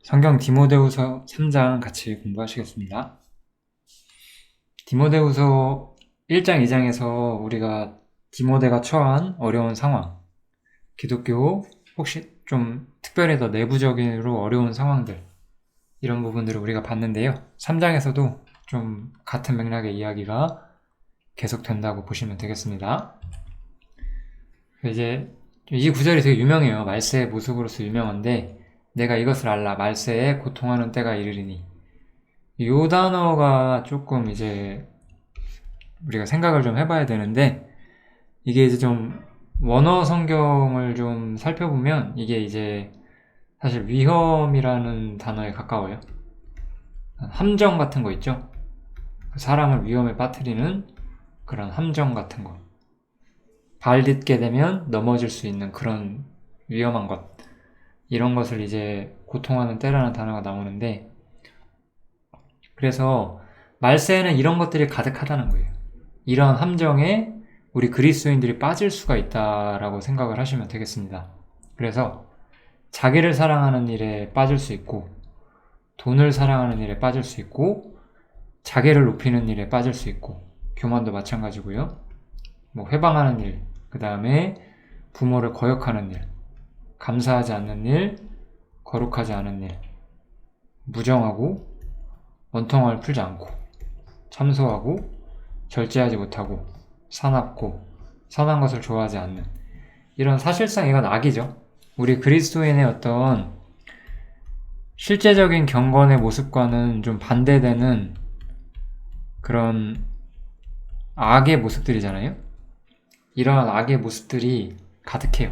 성경 디모데후서 3장 같이 공부하시겠습니다. 디모데후서 1장, 2장에서 우리가 디모데가 처한 어려운 상황, 기독교 혹시 좀 특별히 더 내부적으로 어려운 상황들, 이런 부분들을 우리가 봤는데요. 3장에서도 좀 같은 맥락의 이야기가 계속된다고 보시면 되겠습니다. 이제 이 구절이 되게 유명해요. 말세의 모습으로서 유명한데, 내가 이것을 알라 말세에 고통하는 때가 이르리니, 이 단어가 조금 이제 우리가 생각을 좀 해봐야 되는데, 이게 이제 좀 원어 성경을 좀 살펴보면 이게 이제 사실 위험이라는 단어에 가까워요. 함정 같은 거 있죠? 사람을 위험에 빠뜨리는 그런 함정 같은 거, 발 딛게 되면 넘어질 수 있는 그런 위험한 것, 이런 것을 이제 고통하는 때라는 단어가 나오는데, 그래서 말세에는 이런 것들이 가득하다는 거예요. 이러한 함정에 우리 그리스도인들이 빠질 수가 있다라고 생각을 하시면 되겠습니다. 그래서 자기를 사랑하는 일에 빠질 수 있고, 돈을 사랑하는 일에 빠질 수 있고, 자기를 높이는 일에 빠질 수 있고, 교만도 마찬가지고요. 뭐 회방하는 일, 그 다음에 부모를 거역하는 일, 감사하지 않는 일, 거룩하지 않은 일, 무정하고 원통함을 풀지 않고, 참소하고 절제하지 못하고, 사납고 선한 것을 좋아하지 않는, 이런, 사실상 이건 악이죠. 우리 그리스도인의 어떤 실제적인 경건의 모습과는 좀 반대되는 그런 악의 모습들이잖아요. 이러한 악의 모습들이 가득해요.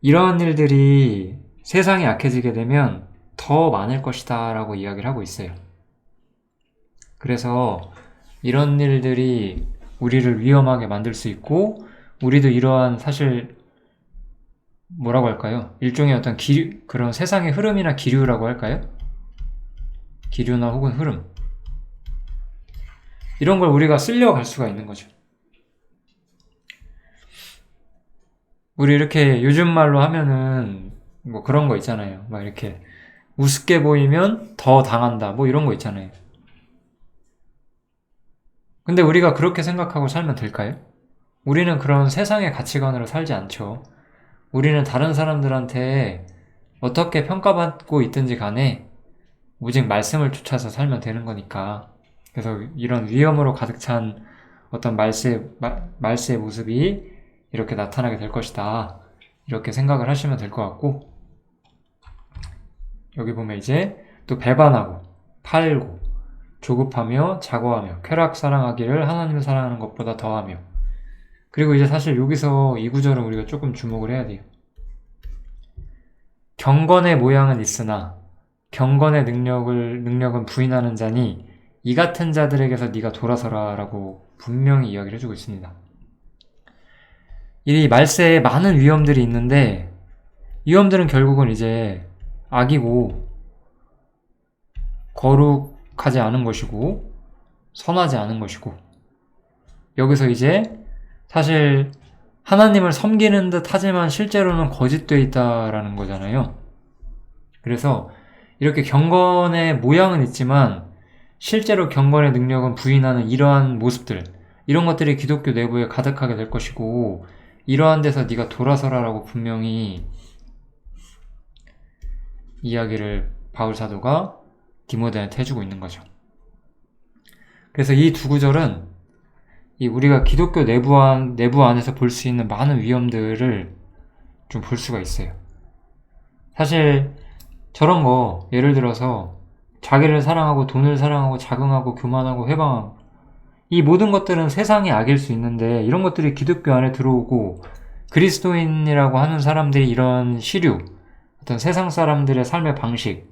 이러한 일들이 세상이 약해지게 되면 더 많을 것이다 라고 이야기를 하고 있어요. 그래서 이런 일들이 우리를 위험하게 만들 수 있고, 우리도 이러한, 사실 뭐라고 할까요? 일종의 어떤 그런 세상의 흐름이나 기류라고 할까요? 기류나 혹은 흐름, 이런 걸 우리가 쓸려갈 수가 있는 거죠. 우리 이렇게 요즘 말로 하면은 뭐 그런 거 있잖아요. 막 이렇게 우습게 보이면 더 당한다, 뭐 이런 거 있잖아요. 근데 우리가 그렇게 생각하고 살면 될까요? 우리는 그런 세상의 가치관으로 살지 않죠. 우리는 다른 사람들한테 어떻게 평가받고 있든지 간에 오직 말씀을 쫓아서 살면 되는 거니까. 그래서 이런 위험으로 가득 찬 어떤 말세의 모습이 이렇게 나타나게 될 것이다, 이렇게 생각을 하시면 될 것 같고, 여기 보면 이제 또 배반하고 팔고 조급하며 자고하며 쾌락 사랑하기를 하나님을 사랑하는 것보다 더하며. 그리고 이제 사실 여기서 이 구절은 우리가 조금 주목을 해야 돼요. 경건의 모양은 있으나 경건의 능력은 부인하는 자니 이 같은 자들에게서 네가 돌아서라 라고 분명히 이야기를 해주고 있습니다. 이 말세에 많은 위험들이 있는데, 위험들은 결국은 이제 악이고 거룩하지 않은 것이고 선하지 않은 것이고, 여기서 이제 사실 하나님을 섬기는 듯 하지만 실제로는 거짓되어 있다라는 거잖아요. 그래서 이렇게 경건의 모양은 있지만 실제로 경건의 능력은 부인하는 이러한 모습들, 이런 것들이 기독교 내부에 가득하게 될 것이고, 이러한 데서 네가 돌아서라라고 분명히 이야기를 바울 사도가 디모데한테 해주고 있는 거죠. 그래서 이 두 구절은 우리가 기독교 내부 안에서 볼 수 있는 많은 위험들을 좀 볼 수가 있어요. 사실 저런 거, 예를 들어서 자기를 사랑하고 돈을 사랑하고 자긍하고 교만하고 회방하고, 이 모든 것들은 세상의 악일 수 있는데, 이런 것들이 기독교 안에 들어오고 그리스도인이라고 하는 사람들이 이런 시류, 어떤 세상 사람들의 삶의 방식,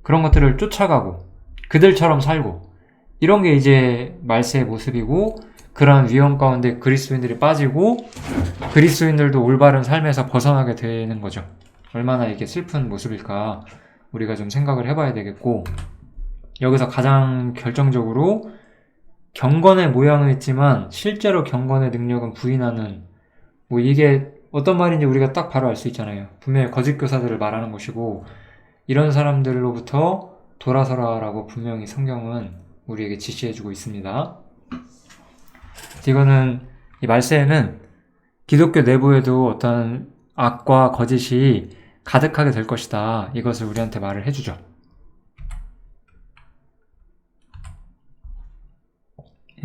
그런 것들을 쫓아가고 그들처럼 살고, 이런 게 이제 말세의 모습이고, 그러한 위험 가운데 그리스도인들이 빠지고 그리스도인들도 올바른 삶에서 벗어나게 되는 거죠. 얼마나 이게 슬픈 모습일까 우리가 좀 생각을 해봐야 되겠고, 여기서 가장 결정적으로 경건의 모양은 있지만 실제로 경건의 능력은 부인하는, 뭐 이게 어떤 말인지 우리가 딱 바로 알 수 있잖아요. 분명히 거짓 교사들을 말하는 것이고, 이런 사람들로부터 돌아서라라고 분명히 성경은 우리에게 지시해주고 있습니다. 이거는, 이 말세에는 기독교 내부에도 어떤 악과 거짓이 가득하게 될 것이다. 이것을 우리한테 말을 해주죠.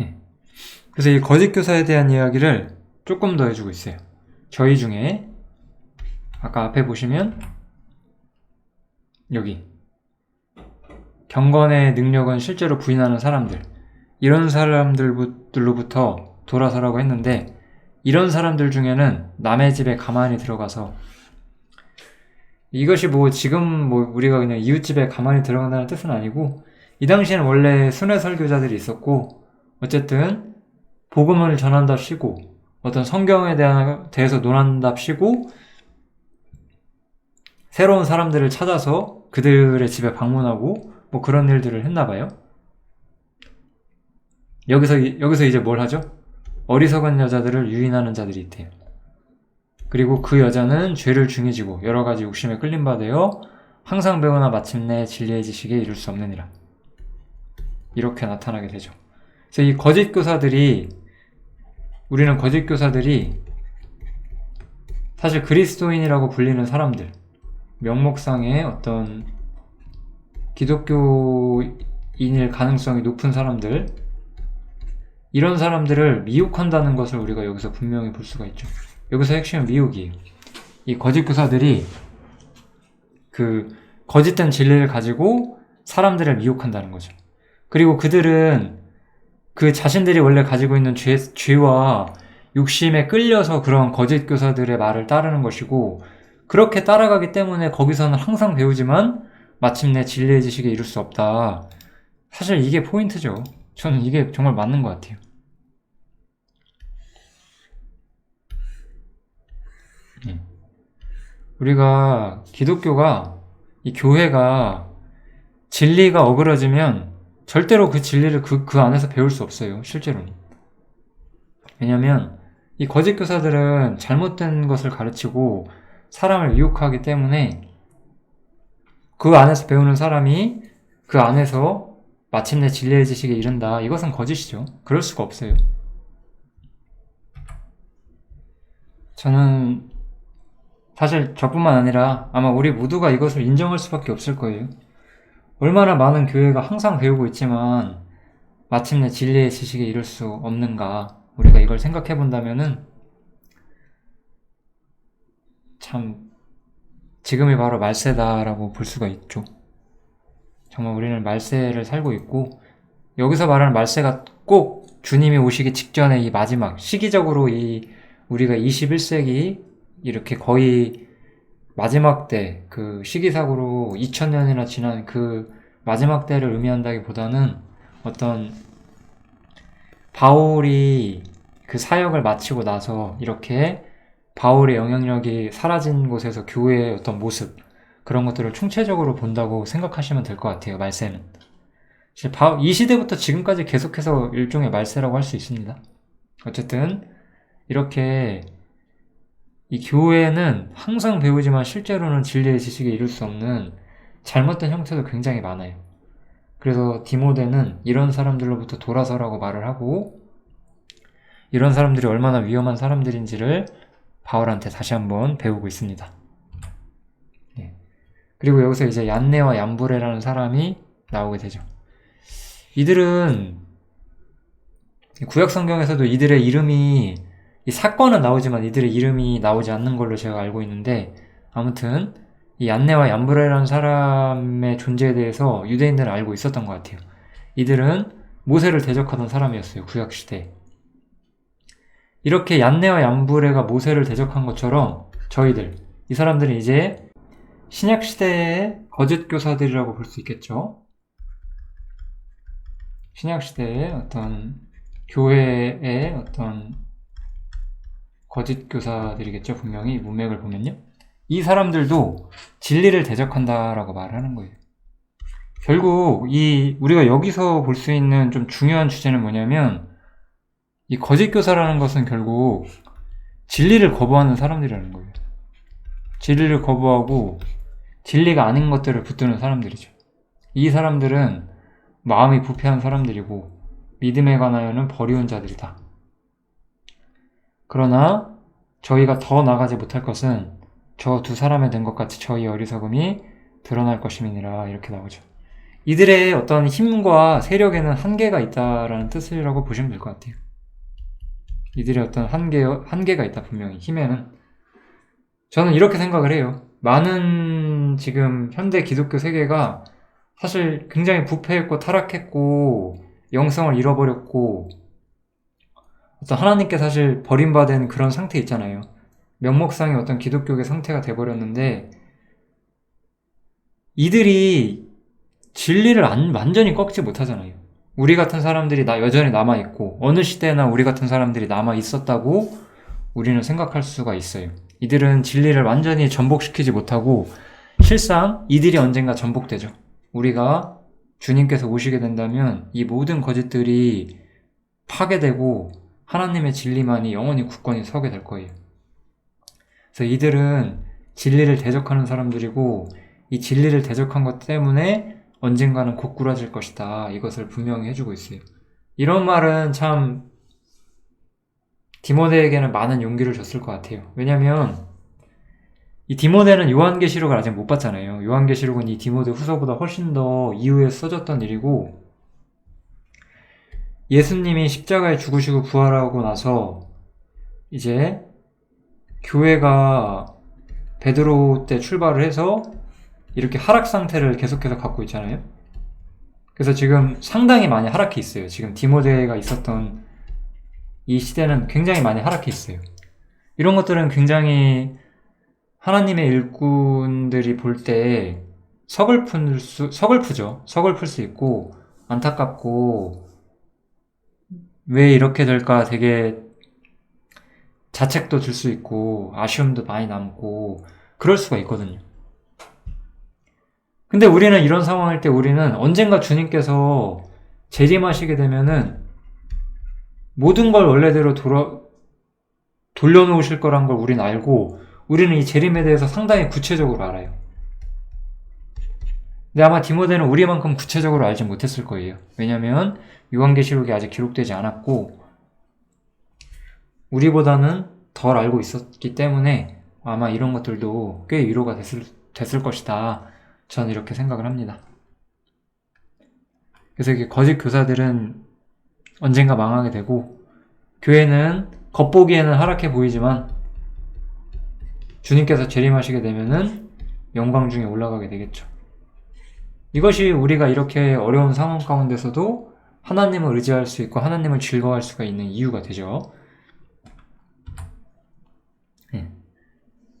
예. 그래서 이 거짓 교사에 대한 이야기를 조금 더 해주고 있어요. 저희 중에 아까 앞에 보시면 여기 경건의 능력은 실제로 부인하는 사람들, 이런 사람들로부터 돌아서라고 했는데, 이런 사람들 중에는 남의 집에 가만히 들어가서, 이것이 뭐 지금 뭐 우리가 그냥 이웃집에 가만히 들어간다는 뜻은 아니고, 이 당시에는 원래 순회 설교자들이 있었고, 어쨌든 복음을 전한답시고 어떤 성경에 대해서 논한답시고 새로운 사람들을 찾아서 그들의 집에 방문하고 뭐 그런 일들을 했나봐요. 여기서 이제 뭘 하죠? 어리석은 여자들을 유인하는 자들이 있대요. 그리고 그 여자는 죄를 중해지고 여러 가지 욕심에 끌림 받아요. 항상 배우나 마침내 진리의 지식에 이룰 수 없느니라. 이렇게 나타나게 되죠. 그래서 이 거짓 교사들이, 우리는 거짓 교사들이 사실 그리스도인이라고 불리는 사람들, 명목상의 어떤 기독교인일 가능성이 높은 사람들, 이런 사람들을 미혹한다는 것을 우리가 여기서 분명히 볼 수가 있죠. 여기서 핵심은 미혹이에요. 이 거짓 교사들이 그 거짓된 진리를 가지고 사람들을 미혹한다는 거죠. 그리고 그들은 그 자신들이 원래 가지고 있는 죄와 욕심에 끌려서 그런 거짓 교사들의 말을 따르는 것이고, 그렇게 따라가기 때문에 거기서는 항상 배우지만 마침내 진리의 지식에 이룰 수 없다. 사실 이게 포인트죠. 저는 이게 정말 맞는 것 같아요. 우리가 기독교가, 이 교회가 진리가 어그러지면 절대로 그 진리를 그 안에서 배울 수 없어요. 실제로는. 왜냐면 이 거짓 교사들은 잘못된 것을 가르치고 사람을 유혹하기 때문에 그 안에서 배우는 사람이 그 안에서 마침내 진리의 지식에 이른다. 이것은 거짓이죠. 그럴 수가 없어요. 저는 사실 저뿐만 아니라 아마 우리 모두가 이것을 인정할 수밖에 없을 거예요. 얼마나 많은 교회가 항상 배우고 있지만 마침내 진리의 지식에 이룰 수 없는가. 우리가 이걸 생각해 본다면은 참 지금이 바로 말세다라고 볼 수가 있죠. 정말 우리는 말세를 살고 있고, 여기서 말하는 말세가 꼭 주님이 오시기 직전에 이 마지막 시기적으로 우리가 21세기 이렇게 거의 마지막 때, 그 시기상으로 2000년이나 지난 그 마지막 때를 의미한다기보다는 어떤 바울이 그 사역을 마치고 나서 이렇게 바울의 영향력이 사라진 곳에서 교회의 어떤 모습, 그런 것들을 총체적으로 본다고 생각하시면 될 것 같아요. 말세는 이 시대부터 지금까지 계속해서 일종의 말세라고 할 수 있습니다. 어쨌든 이렇게 이 교회는 항상 배우지만 실제로는 진리의 지식에 이룰 수 없는 잘못된 형태도 굉장히 많아요. 그래서 디모데는 이런 사람들로부터 돌아서라고 말을 하고, 이런 사람들이 얼마나 위험한 사람들인지를 바울한테 다시 한번 배우고 있습니다. 그리고 여기서 이제 얀네와 얀브레라는 사람이 나오게 되죠. 이들은 구약 성경에서도 이들의 이름이, 이 사건은 나오지만 이들의 이름이 나오지 않는 걸로 제가 알고 있는데, 아무튼 이 얀네와 얀브레라는 사람의 존재에 대해서 유대인들은 알고 있었던 것 같아요. 이들은 모세를 대적하던 사람이었어요. 구약 시대에. 이렇게 얀네와 얀브레가 모세를 대적한 것처럼 저희들, 이 사람들은 이제 신약 시대의 거짓 교사들이라고 볼 수 있겠죠. 신약 시대의 어떤 교회의 어떤 거짓 교사들이겠죠. 분명히 문맥을 보면요. 이 사람들도 진리를 대적한다라고 말하는 거예요. 결국 우리가 여기서 볼 수 있는 좀 중요한 주제는 뭐냐면, 이 거짓 교사라는 것은 결국 진리를 거부하는 사람들이라는 거예요. 진리를 거부하고 진리가 아닌 것들을 붙드는 사람들이죠. 이 사람들은 마음이 부패한 사람들이고 믿음에 관하여는 버리운 자들이다. 그러나 저희가 더 나가지 못할 것은 저 두 사람에 된 것 같이 저희 어리석음이 드러날 것임이니라. 이렇게 나오죠. 이들의 어떤 힘과 세력에는 한계가 있다라는 뜻이라고 보시면 될 것 같아요. 이들의 어떤 한계가 있다, 분명히. 힘에는. 저는 이렇게 생각을 해요. 많은 지금 현대 기독교 세계가 사실 굉장히 부패했고 타락했고 영성을 잃어버렸고 어떤 하나님께 사실 버림받은 그런 상태 있잖아요. 명목상의 어떤 기독교의 상태가 돼버렸는데 이들이 진리를 완전히 꺾지 못하잖아요. 우리 같은 사람들이 여전히 남아있고 어느 시대나 우리 같은 사람들이 남아있었다고 우리는 생각할 수가 있어요. 이들은 진리를 완전히 전복시키지 못하고 실상 이들이 언젠가 전복되죠. 우리가 주님께서 오시게 된다면 이 모든 거짓들이 파괴되고 하나님의 진리만이 영원히 굳건히 서게 될 거예요. 그래서 이들은 진리를 대적하는 사람들이고 이 진리를 대적한 것 때문에 언젠가는 고꾸라질 것이다. 이것을 분명히 해주고 있어요. 이런 말은 참 디모데에게는 많은 용기를 줬을 것 같아요. 왜냐면 이 디모데는 요한계시록을 아직 못 봤잖아요. 요한계시록은 이 디모데 후서보다 훨씬 더 이후에 써졌던 일이고 예수님이 십자가에 죽으시고 부활하고 나서 이제 교회가 베드로 때 출발을 해서 이렇게 하락 상태를 계속해서 갖고 있잖아요. 그래서 지금 상당히 많이 하락해 있어요. 지금 디모데가 있었던 이 시대는 굉장히 많이 하락해 있어요. 이런 것들은 굉장히 하나님의 일꾼들이 볼 때 서글프죠. 서글플 수 있고 안타깝고 왜 이렇게 될까 되게 자책도 들 수 있고 아쉬움도 많이 남고 그럴 수가 있거든요. 근데 우리는 이런 상황일 때 우리는 언젠가 주님께서 재림하시게 되면은 모든 걸 원래대로 돌려놓으실 거란 걸 우리는 알고 우리는 이 재림에 대해서 상당히 구체적으로 알아요. 근데 아마 디모데는 우리만큼 구체적으로 알지 못했을 거예요. 왜냐면 요한계시록이 아직 기록되지 않았고 우리보다는 덜 알고 있었기 때문에 아마 이런 것들도 꽤 위로가 됐을 것이다. 저는 이렇게 생각을 합니다. 그래서 이게 거짓 교사들은 언젠가 망하게 되고 교회는 겉보기에는 하락해 보이지만 주님께서 재림하시게 되면은 영광 중에 올라가게 되겠죠. 이것이 우리가 이렇게 어려운 상황 가운데서도 하나님을 의지할 수 있고 하나님을 즐거워할 수가 있는 이유가 되죠.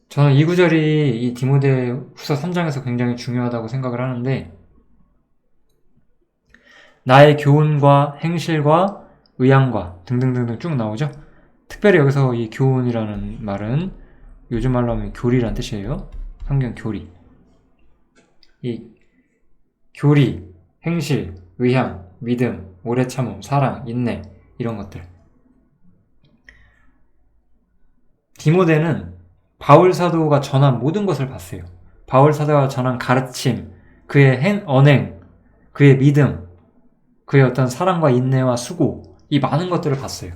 저는 이 구절이 이 디모데 후서 3장에서 굉장히 중요하다고 생각을 하는데 나의 교훈과 행실과 의향과 등등등등 쭉 나오죠. 특별히 여기서 이 교훈이라는 말은 요즘 말로 하면 교리란 뜻이에요. 성경 교리. 이 교리, 행실, 의향, 믿음, 오래 참음, 사랑, 인내 이런 것들. 디모데는 바울 사도가 전한 모든 것을 봤어요. 바울 사도가 전한 가르침, 그의 언행, 그의 믿음, 그의 어떤 사랑과 인내와 수고, 이 많은 것들을 봤어요.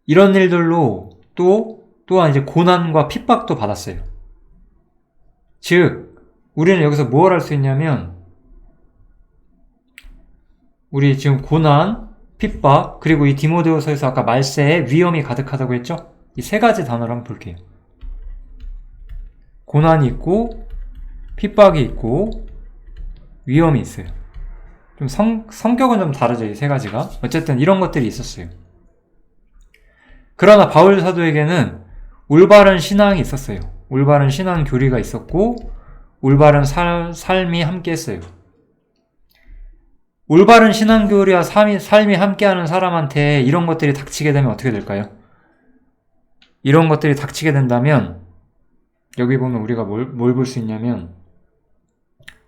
이런 일들로 또한 이제 고난과 핍박도 받았어요. 즉, 우리는 여기서 뭘 할 수 있냐면, 우리 지금 고난, 핍박, 그리고 이 디모데후서에서 아까 말세에 위험이 가득하다고 했죠? 이 세 가지 단어를 한번 볼게요. 고난이 있고, 핍박이 있고, 위험이 있어요. 좀 성격은 좀 다르죠, 이 세 가지가. 어쨌든 이런 것들이 있었어요. 그러나 바울 사도에게는 올바른 신앙이 있었어요. 올바른 신앙 교리가 있었고, 올바른 삶이 함께 했어요. 올바른 신앙 교리와 삶이 함께하는 사람한테 이런 것들이 닥치게 되면 어떻게 될까요? 이런 것들이 닥치게 된다면 여기 보면 우리가 뭘 볼 수 있냐면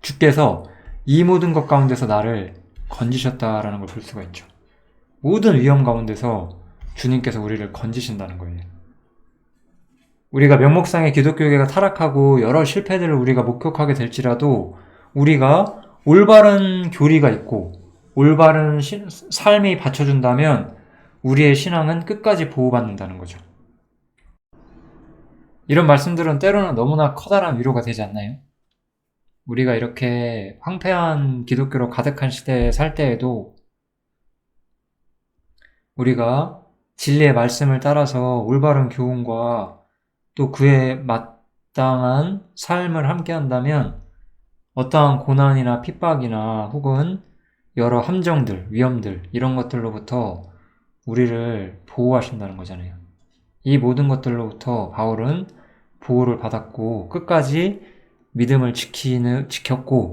주께서 이 모든 것 가운데서 나를 건지셨다라는 걸 볼 수가 있죠. 모든 위험 가운데서 주님께서 우리를 건지신다는 거예요. 우리가 명목상의 기독교계가 타락하고 여러 실패들을 우리가 목격하게 될지라도 우리가 올바른 교리가 있고 올바른 삶이 받쳐준다면 우리의 신앙은 끝까지 보호받는다는 거죠. 이런 말씀들은 때로는 너무나 커다란 위로가 되지 않나요? 우리가 이렇게 황폐한 기독교로 가득한 시대에 살 때에도 우리가 진리의 말씀을 따라서 올바른 교훈과 또 그에 마땅한 삶을 함께 한다면 어떠한 고난이나 핍박이나 혹은 여러 함정들, 위험들 이런 것들로부터 우리를 보호하신다는 거잖아요. 이 모든 것들로부터 바울은 보호를 받았고 끝까지 믿음을 지켰고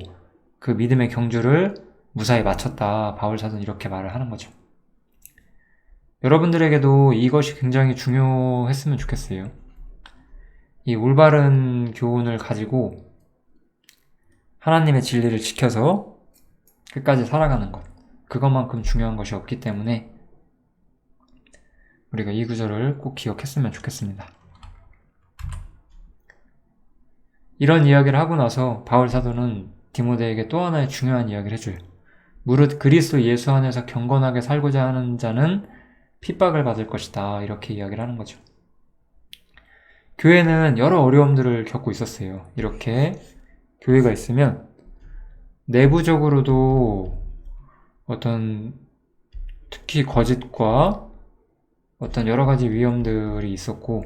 그 믿음의 경주를 무사히 마쳤다. 바울 사도는 이렇게 말을 하는 거죠. 여러분들에게도 이것이 굉장히 중요했으면 좋겠어요. 이 올바른 교훈을 가지고 하나님의 진리를 지켜서 끝까지 살아가는 것. 그것만큼 중요한 것이 없기 때문에 우리가 이 구절을 꼭 기억했으면 좋겠습니다. 이런 이야기를 하고 나서 바울 사도는 디모데에게 또 하나의 중요한 이야기를 해줘요. 무릇 그리스도 예수 안에서 경건하게 살고자 하는 자는 핍박을 받을 것이다. 이렇게 이야기를 하는 거죠. 교회는 여러 어려움들을 겪고 있었어요. 이렇게 교회가 있으면 내부적으로도 어떤 특히 거짓과 어떤 여러 가지 위험들이 있었고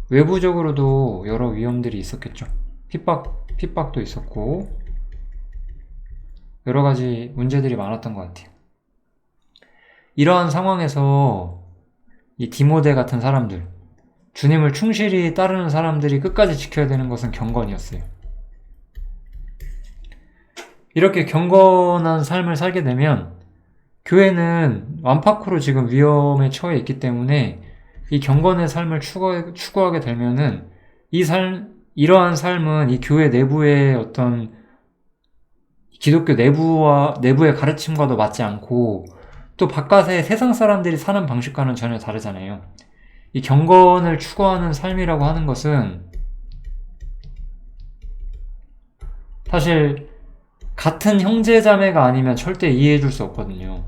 외부적으로도 여러 위험들이 있었겠죠. 핍박도 있었고 여러 가지 문제들이 많았던 것 같아요. 이러한 상황에서 이 디모데 같은 사람들, 주님을 충실히 따르는 사람들이 끝까지 지켜야 되는 것은 경건이었어요. 이렇게 경건한 삶을 살게 되면 교회는 완파코로 지금 위험에 처해 있기 때문에 이 경건의 삶을 추구하게 되면은 이러한 삶은 이 교회 내부의 어떤 기독교 내부의 가르침과도 맞지 않고 또 바깥의 세상 사람들이 사는 방식과는 전혀 다르잖아요. 이 경건을 추구하는 삶이라고 하는 것은 사실 같은 형제자매가 아니면 절대 이해해 줄 수 없거든요.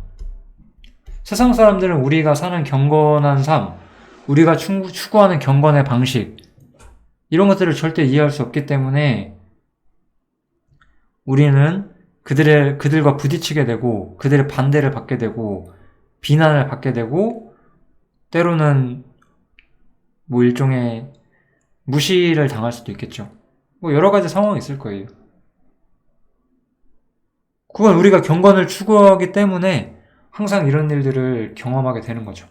세상 사람들은 우리가 사는 경건한 삶, 우리가 추구하는 경건의 방식 이런 것들을 절대 이해할 수 없기 때문에 우리는 그들과 부딪히게 되고 그들의 반대를 받게 되고 비난을 받게 되고 때로는 일종의 무시를 당할 수도 있겠죠. 여러 가지 상황이 있을 거예요. 그건 우리가 경건을 추구하기 때문에 항상 이런 일들을 경험하게 되는 거죠.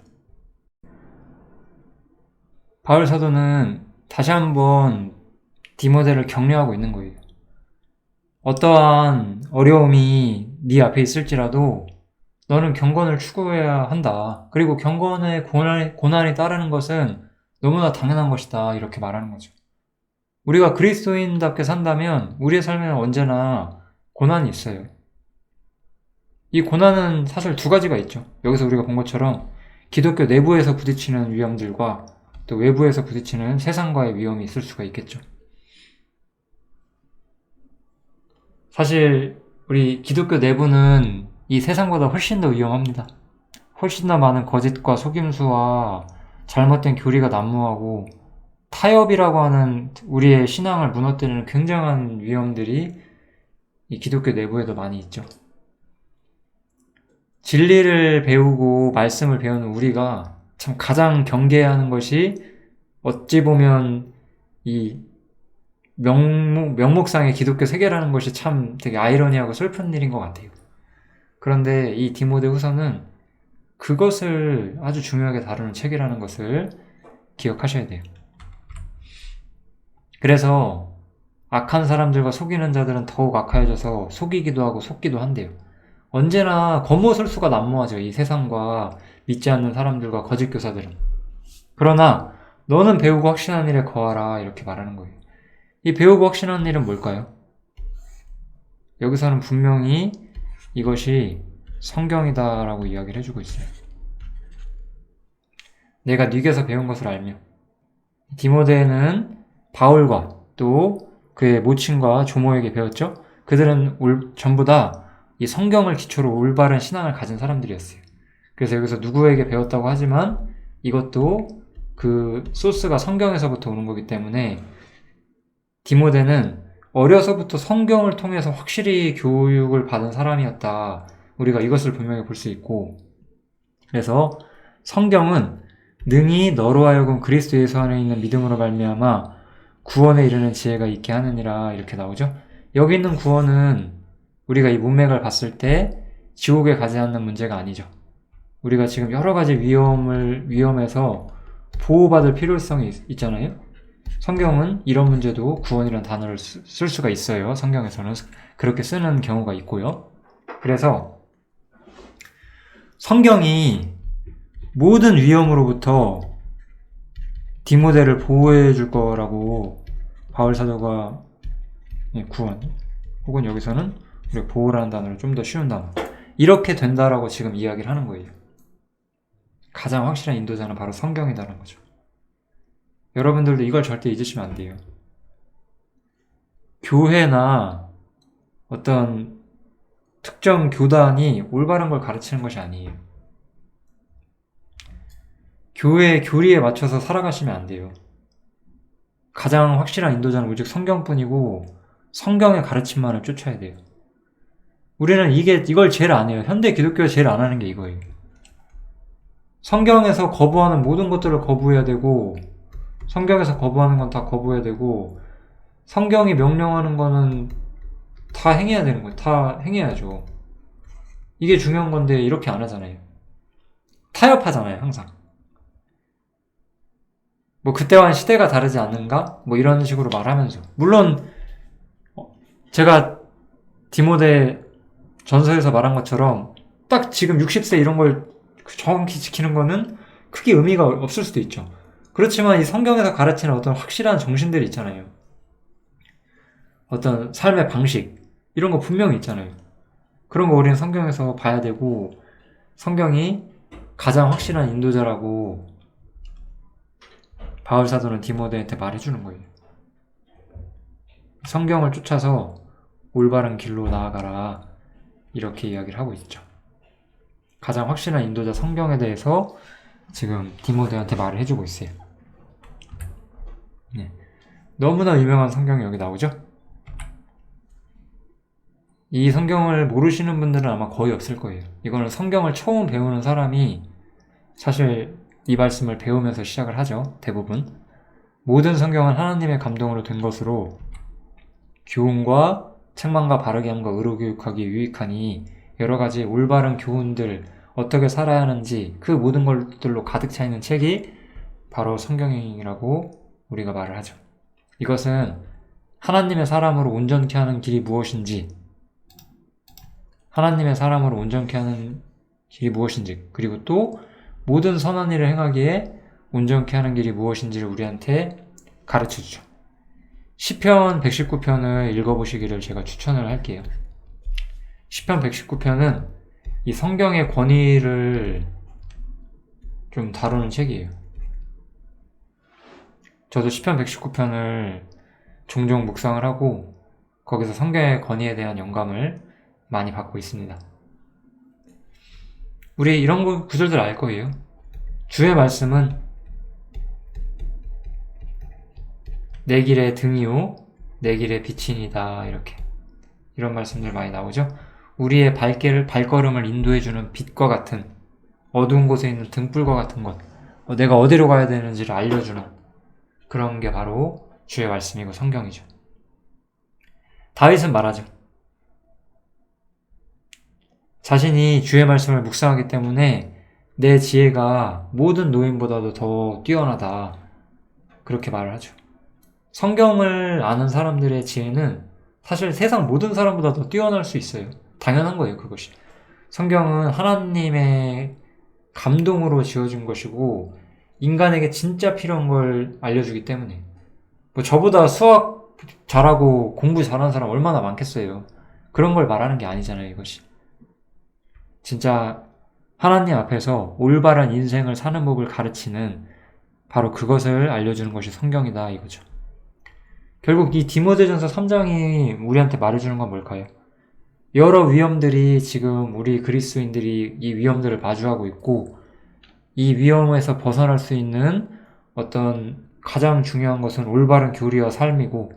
바울 사도는 다시 한번 디모데를 격려하고 있는 거예요. 어떠한 어려움이 네 앞에 있을지라도 너는 경건을 추구해야 한다. 그리고 경건의 고난이 따르는 것은 너무나 당연한 것이다. 이렇게 말하는 거죠. 우리가 그리스도인답게 산다면 우리의 삶에는 언제나 고난이 있어요. 이 고난은 사실 두 가지가 있죠. 여기서 우리가 본 것처럼 기독교 내부에서 부딪히는 위험들과 또 외부에서 부딪히는 세상과의 위험이 있을 수가 있겠죠. 사실 우리 기독교 내부는 이 세상보다 훨씬 더 위험합니다. 훨씬 더 많은 거짓과 속임수와 잘못된 교리가 난무하고 타협이라고 하는 우리의 신앙을 무너뜨리는 굉장한 위험들이 이 기독교 내부에도 많이 있죠. 진리를 배우고 말씀을 배우는 우리가 참 가장 경계해야 하는 것이 어찌 보면 이 명목상의 기독교 세계라는 것이 참 되게 아이러니하고 슬픈 일인 것 같아요. 그런데 이 디모데 후서는 그것을 아주 중요하게 다루는 책이라는 것을 기억하셔야 돼요. 그래서 악한 사람들과 속이는 자들은 더욱 악하여져서 속이기도 하고 속기도 한대요. 언제나 겉모술수가 난무하죠. 이 세상과 믿지 않는 사람들과 거짓 교사들은. 그러나 너는 배우고 확신한 일에 거하라 이렇게 말하는 거예요. 이 배우고 확신한 일은 뭘까요? 여기서는 분명히 이것이 성경이다라고 이야기를 해주고 있어요. 내가 네게서 배운 것을 알며. 디모데는 바울과 또 그의 모친과 조모에게 배웠죠. 그들은 전부 다 이 성경을 기초로 올바른 신앙을 가진 사람들이었어요. 그래서 여기서 누구에게 배웠다고 하지만 이것도 그 소스가 성경에서부터 오는 거기 때문에 디모데는 어려서부터 성경을 통해서 확실히 교육을 받은 사람이었다. 우리가 이것을 분명히 볼 수 있고, 그래서 성경은 능히 너로 하여금 그리스도 예수 안에 있는 믿음으로 말미암아 구원에 이르는 지혜가 있게 하느니라 이렇게 나오죠. 여기 있는 구원은 우리가 이 문맥을 봤을 때 지옥에 가지 않는 문제가 아니죠. 우리가 지금 여러 가지 위험에서 보호받을 필요성이 있잖아요. 성경은 이런 문제도 구원이라는 단어를 쓸 수가 있어요. 성경에서는 그렇게 쓰는 경우가 있고요. 그래서 성경이 모든 위험으로부터 디모데를 보호해 줄 거라고 바울 사도가 구원, 혹은 여기서는 우리 보호라는 단어를 좀 더 쉬운 단어, 이렇게 된다라고 지금 이야기를 하는 거예요. 가장 확실한 인도자는 바로 성경이다라는 거죠. 여러분들도 이걸 절대 잊으시면 안 돼요. 교회나 어떤 특정 교단이 올바른 걸 가르치는 것이 아니에요. 교회의 교리에 맞춰서 살아가시면 안 돼요. 가장 확실한 인도자는 오직 성경뿐이고 성경의 가르침만을 쫓아야 돼요. 우리는 이걸 제일 안 해요. 현대 기독교가 제일 안 하는 게 이거예요. 성경에서 거부하는 모든 것들을 거부해야 되고, 성경에서 거부하는 건 다 거부해야 되고, 성경이 명령하는 거는 다 행해야 되는 거예요. 다 행해야죠. 이게 중요한 건데 이렇게 안 하잖아요. 타협하잖아요, 항상. 뭐 그때와는 시대가 다르지 않는가? 뭐 이런 식으로 말하면서. 물론 제가 디모데 전서에서 말한 것처럼 딱 지금 60세 이런 걸 정확히 지키는 거는 크게 의미가 없을 수도 있죠. 그렇지만 이 성경에서 가르치는 어떤 확실한 정신들이 있잖아요. 어떤 삶의 방식, 이런 거 분명히 있잖아요. 그런 거 우리는 성경에서 봐야 되고, 성경이 가장 확실한 인도자라고 바울 사도는 디모데한테 말해주는 거예요. 성경을 쫓아서 올바른 길로 나아가라, 이렇게 이야기를 하고 있죠. 가장 확실한 인도자 성경에 대해서 지금 디모데한테 말을 해주고 있어요. 네. 너무나 유명한 성경이 여기 나오죠? 이 성경을 모르시는 분들은 아마 거의 없을 거예요. 이거는 성경을 처음 배우는 사람이 사실 이 말씀을 배우면서 시작을 하죠. 대부분. 모든 성경은 하나님의 감동으로 된 것으로 교훈과 책망과 바르게 함과 의로 교육하기 유익하니, 여러 가지 올바른 교훈들, 어떻게 살아야 하는지 그 모든 것들로 가득 차 있는 책이 바로 성경이라고 우리가 말을 하죠. 이것은 하나님의 사람으로 온전케 하는 길이 무엇인지, 하나님의 사람으로 온전케 하는 길이 무엇인지, 그리고 또 모든 선한 일을 행하기에 온전케 하는 길이 무엇인지를 우리한테 가르쳐주죠. 시편 119편을 읽어보시기를 제가 추천을 할게요. 시편 119편은 이 성경의 권위를 좀 다루는 책이에요. 저도 시편 119편을 종종 묵상을 하고 거기서 성경의 권위에 대한 영감을 많이 받고 있습니다. 우리 이런 구절들 알 거예요. 주의 말씀은 내 길의 등이요 내 길의 빛이니다. 이런 말씀들 많이 나오죠. 우리의 발걸음을 인도해주는 빛과 같은, 어두운 곳에 있는 등불과 같은 것, 내가 어디로 가야 되는지를 알려주는 그런 게 바로 주의 말씀이고 성경이죠. 다윗은 말하죠. 자신이 주의 말씀을 묵상하기 때문에 내 지혜가 모든 노인보다도 더 뛰어나다, 그렇게 말을 하죠. 성경을 아는 사람들의 지혜는 사실 세상 모든 사람보다 더 뛰어날 수 있어요. 당연한 거예요, 그것이. 성경은 하나님의 감동으로 지어진 것이고 인간에게 진짜 필요한 걸 알려주기 때문에. 뭐 저보다 수학 잘하고 공부 잘하는 사람 얼마나 많겠어요. 그런 걸 말하는 게 아니잖아요, 이것이. 진짜 하나님 앞에서 올바른 인생을 사는 법을 가르치는 바로 그것을 알려주는 것이 성경이다 이거죠. 결국 이 디모데전서 3장이 우리한테 말해주는 건 뭘까요? 여러 위험들이 지금 우리 그리스도인들이 이 위험들을 마주하고 있고 이 위험에서 벗어날 수 있는 어떤 가장 중요한 것은 올바른 교리와 삶이고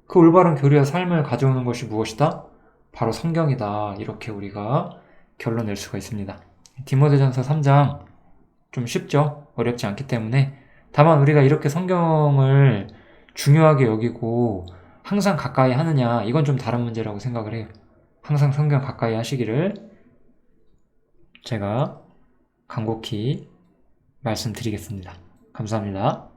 그 올바른 교리와 삶을 가져오는 것이 무엇이다? 바로 성경이다. 이렇게 우리가 결론 낼 수가 있습니다. 디모데전서 3장 좀 쉽죠? 어렵지 않기 때문에 다만 우리가 이렇게 성경을 중요하게 여기고 항상 가까이 하느냐 이건 좀 다른 문제라고 생각을 해요. 항상 성경 가까이 하시기를 제가 간곡히 말씀드리겠습니다. 감사합니다.